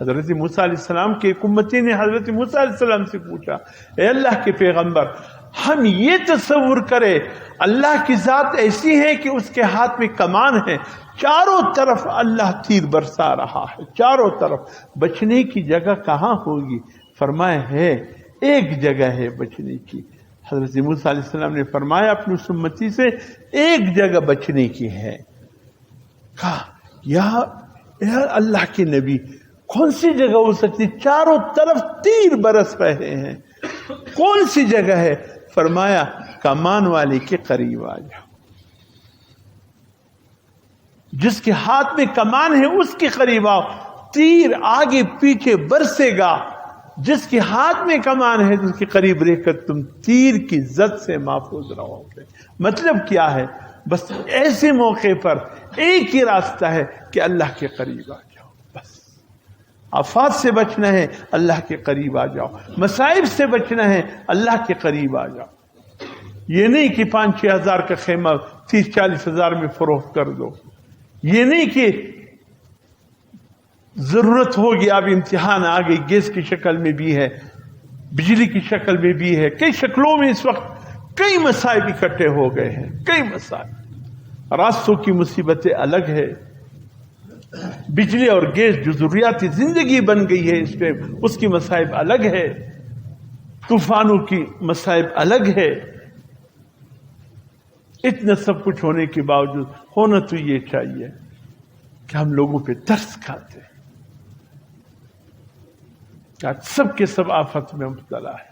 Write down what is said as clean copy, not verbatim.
حضرت موسیٰ علیہ السلام کے ایک امتی نے حضرت موسیٰ علیہ السلام سے پوچھا، اے اللہ کے پیغمبر، ہم یہ تصور کریں اللہ کی ذات ایسی ہے کہ اس کے ہاتھ میں کمان ہے، چاروں طرف اللہ تیر برسا رہا ہے، چاروں طرف، بچنے کی جگہ کہاں ہوگی؟ فرمایا ہے ایک جگہ ہے بچنے کی۔ حضرت موسیٰ علیہ السلام نے فرمایا اپنی اس امتی سے ایک جگہ بچنے کی ہے۔ کہا یا اللہ کے نبی کون سی جگہ ہو سکتی؟ چاروں طرف تیر برس رہے ہیں، کون سی جگہ ہے؟ فرمایا کمان والے کے قریب آ جاؤ، جس کے ہاتھ میں کمان ہے اس کے قریب آؤ، تیر آگے پیچھے برسے گا، جس کے ہاتھ میں کمان ہے اس کے قریب رہ کر تم تیر کی زد سے محفوظ رہو گے۔ مطلب کیا ہے؟ بس ایسے موقع پر ایک ہی راستہ ہے کہ اللہ کے قریب آ جاؤ، بس آفات سے بچنا ہے اللہ کے قریب آ جاؤ، مصائب سے بچنا ہے اللہ کے قریب آ جاؤ۔ یہ نہیں کہ 5-6 ہزار کا خیمہ 30-40 ہزار میں فروخت کر دو، یہ نہیں کہ ضرورت ہوگی اب امتحان آ گئی، گیس کی شکل میں بھی ہے، بجلی کی شکل میں بھی ہے، کئی شکلوں میں اس وقت کئی مسائل اکٹھے ہو گئے ہیں، کئی مسائل، راستوں کی مصیبتیں الگ ہے، بجلی اور گیس جو ضروریاتی زندگی بن گئی ہے اس پہ اس کی مصائب الگ ہے، طوفانوں کی مصائب الگ ہے۔ اتنا سب کچھ ہونے کے باوجود ہونا تو یہ چاہیے کہ ہم لوگوں پہ ترس کھاتے ہیں، آج سب کے سب آفت میں مبتلا ہے۔